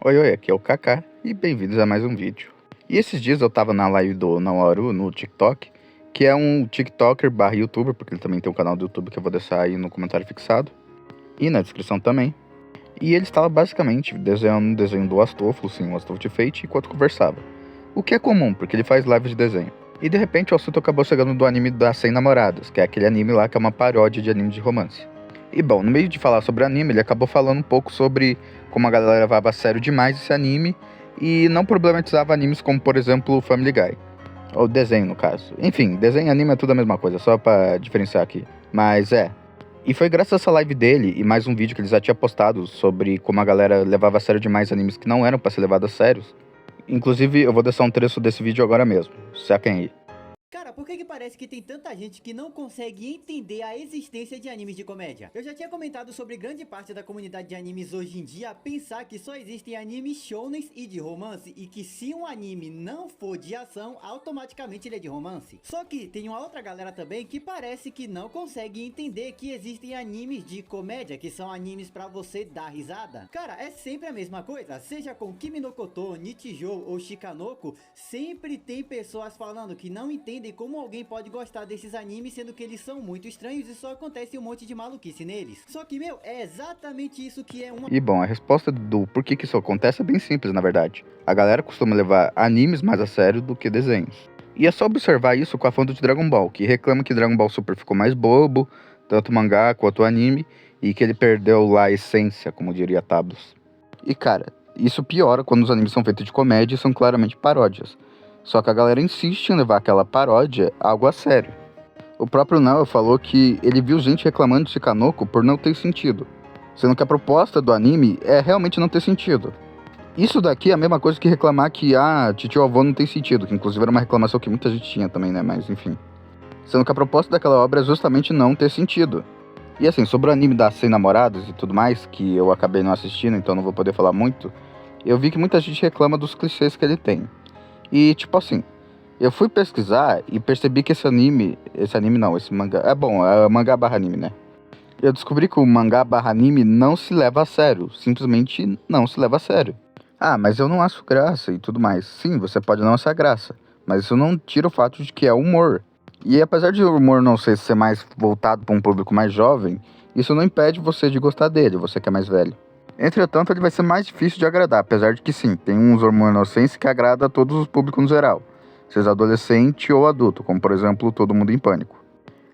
Oi, oi, aqui é o Kaká e bem-vindos a mais um vídeo. E esses dias eu tava na live do Naoru no TikTok, que é um TikToker barra YouTuber, porque ele também tem um canal do YouTube que eu vou deixar aí no comentário fixado e na descrição também. E ele estava basicamente desenhando um desenho do Astolfo, sim, o Astolfo de Fate, enquanto conversava. O que é comum, porque ele faz lives de desenho. E de repente o assunto acabou chegando do anime das 100 Namoradas, que é aquele anime lá que é uma paródia de anime de romance. E bom, no meio de falar sobre anime, ele acabou falando um pouco sobre como a galera levava a sério demais esse anime e não problematizava animes como, por exemplo, Family Guy. Ou desenho, no caso. Enfim, desenho e anime é tudo a mesma coisa, só pra diferenciar aqui. Mas E foi graças a essa live dele e mais um vídeo que ele já tinha postado sobre como a galera levava a sério demais animes que não eram pra ser levados a sérios. Inclusive, eu vou deixar um trecho desse vídeo agora mesmo. Saquem aí. Cara, por que parece que tem tanta gente que não consegue entender a existência de animes de comédia? Eu já tinha comentado sobre grande parte da comunidade de animes hoje em dia pensar que só existem animes shounens e de romance e que se um anime não for de ação, automaticamente ele é de romance. Só que tem uma outra galera também que parece que não consegue entender que existem animes de comédia, que são animes pra você dar risada. Cara, é sempre a mesma coisa, seja com Kimi no Koto, Nichijou ou Shikanoko, sempre tem pessoas falando que não entendem como alguém pode gostar desses animes, sendo que eles são muito estranhos e só acontece um monte de maluquice neles. Só que, meu, é exatamente isso que é uma... E bom, a resposta do porquê que isso acontece é bem simples, na verdade. A galera costuma levar animes mais a sério do que desenhos. E é só observar isso com a fã de Dragon Ball, que reclama que Dragon Ball Super ficou mais bobo, tanto o mangá quanto o anime, e que ele perdeu lá a essência, como diria Tablos. E cara, isso piora quando os animes são feitos de comédia e são claramente paródias. Só que a galera insiste em levar aquela paródia algo a sério. O próprio Neo falou que ele viu gente reclamando de Shikanoko por não ter sentido, sendo que a proposta do anime é realmente não ter sentido. Isso daqui é a mesma coisa que reclamar que Titio Avô não tem sentido, que inclusive era uma reclamação que muita gente tinha também, né, mas enfim. Sendo que a proposta daquela obra é justamente não ter sentido. E assim, sobre o anime das 100 Namoradas e tudo mais, que eu acabei não assistindo, então não vou poder falar muito, eu vi que muita gente reclama dos clichês que ele tem. E tipo assim, eu fui pesquisar e percebi que esse mangá, é mangá barra anime, né? Eu descobri que o mangá barra anime não se leva a sério, simplesmente não se leva a sério. Ah, mas eu não acho graça e tudo mais. Sim, você pode não achar graça, mas isso não tira o fato de que é humor. E apesar de o humor não ser mais voltado para um público mais jovem, isso não impede você de gostar dele, você que é mais velho. Entretanto, ele vai ser mais difícil de agradar, apesar de que sim, tem uns hormônios inocentes que agrada a todos os públicos no geral, seja adolescente ou adulto, como por exemplo Todo Mundo em Pânico.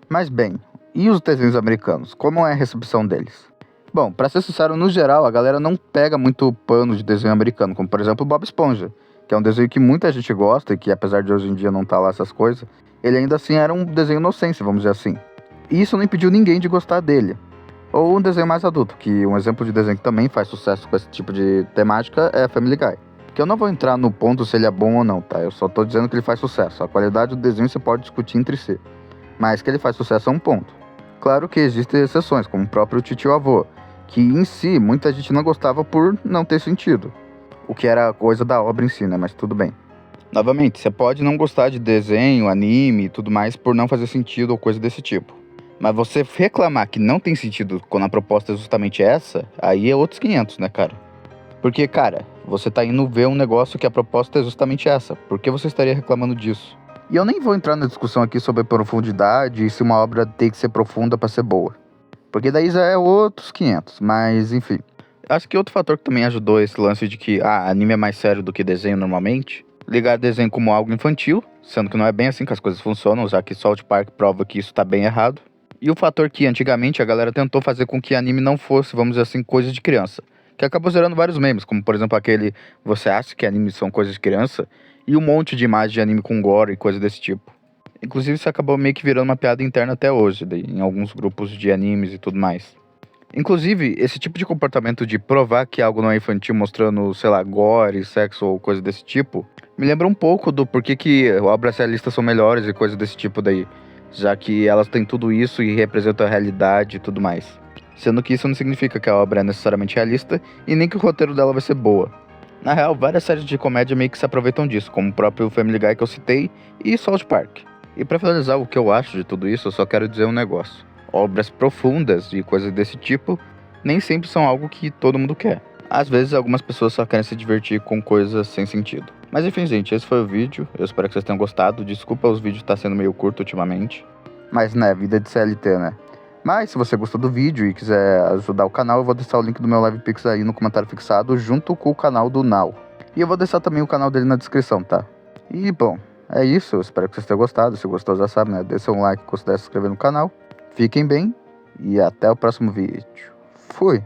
Mas bem, e os desenhos americanos, como é a recepção deles? Bom, pra ser sincero, no geral, a galera não pega muito pano de desenho americano, como por exemplo Bob Esponja, que é um desenho que muita gente gosta e que apesar de hoje em dia não tá lá essas coisas, ele ainda assim era um desenho inocente, vamos dizer assim. E isso não impediu ninguém de gostar dele. Ou um desenho mais adulto, que um exemplo de desenho que também faz sucesso com esse tipo de temática é Family Guy. Que eu não vou entrar no ponto se ele é bom ou não, tá? Eu só tô dizendo que ele faz sucesso. A qualidade do desenho você pode discutir entre si. Mas que ele faz sucesso é um ponto. Claro que existem exceções, como o próprio Titio Avô, que em si muita gente não gostava por não ter sentido. O que era coisa da obra em si, né? Mas tudo bem. Novamente, você pode não gostar de desenho, anime e tudo mais por não fazer sentido ou coisa desse tipo. Mas você reclamar que não tem sentido quando a proposta é justamente essa, aí é outros 500, né, cara? Porque, cara, você tá indo ver um negócio que a proposta é justamente essa. Por que você estaria reclamando disso? E eu nem vou entrar na discussão aqui sobre profundidade e se uma obra tem que ser profunda pra ser boa. Porque daí já é outros 500, mas enfim. Acho que outro fator que também ajudou esse lance de que anime é mais sério do que desenho normalmente, ligar desenho como algo infantil, sendo que não é bem assim que as coisas funcionam, já que South Park prova que isso tá bem errado. E o fator que antigamente a galera tentou fazer com que anime não fosse, vamos dizer assim, coisa de criança. Que acabou gerando vários memes, como por exemplo aquele "Você acha que animes são coisas de criança?" E um monte de imagens de anime com gore e coisa desse tipo. Inclusive isso acabou meio que virando uma piada interna até hoje, em alguns grupos de animes e tudo mais. Inclusive, esse tipo de comportamento de provar que algo não é infantil mostrando, sei lá, gore, sexo ou coisa desse tipo, me lembra um pouco do porquê que obras realistas são melhores e coisa desse tipo daí. Já que elas têm tudo isso e representam a realidade e tudo mais. Sendo que isso não significa que a obra é necessariamente realista e nem que o roteiro dela vai ser boa. Na real, várias séries de comédia meio que se aproveitam disso, como o próprio Family Guy que eu citei e South Park. E pra finalizar o que eu acho de tudo isso, eu só quero dizer um negócio. Obras profundas e coisas desse tipo nem sempre são algo que todo mundo quer. Às vezes algumas pessoas só querem se divertir com coisas sem sentido. Mas enfim, gente, esse foi o vídeo. Eu espero que vocês tenham gostado. Desculpa, os vídeos tá sendo meio curto ultimamente. Mas né, vida de CLT, né? Mas se você gostou do vídeo e quiser ajudar o canal, eu vou deixar o link do meu LivePix aí no comentário fixado, junto com o canal do Now. E eu vou deixar também o canal dele na descrição, tá? E bom, é isso. Eu espero que vocês tenham gostado. Se gostou, já sabe, né? Deixa um like, considere se inscrever no canal. Fiquem bem e até o próximo vídeo. Fui!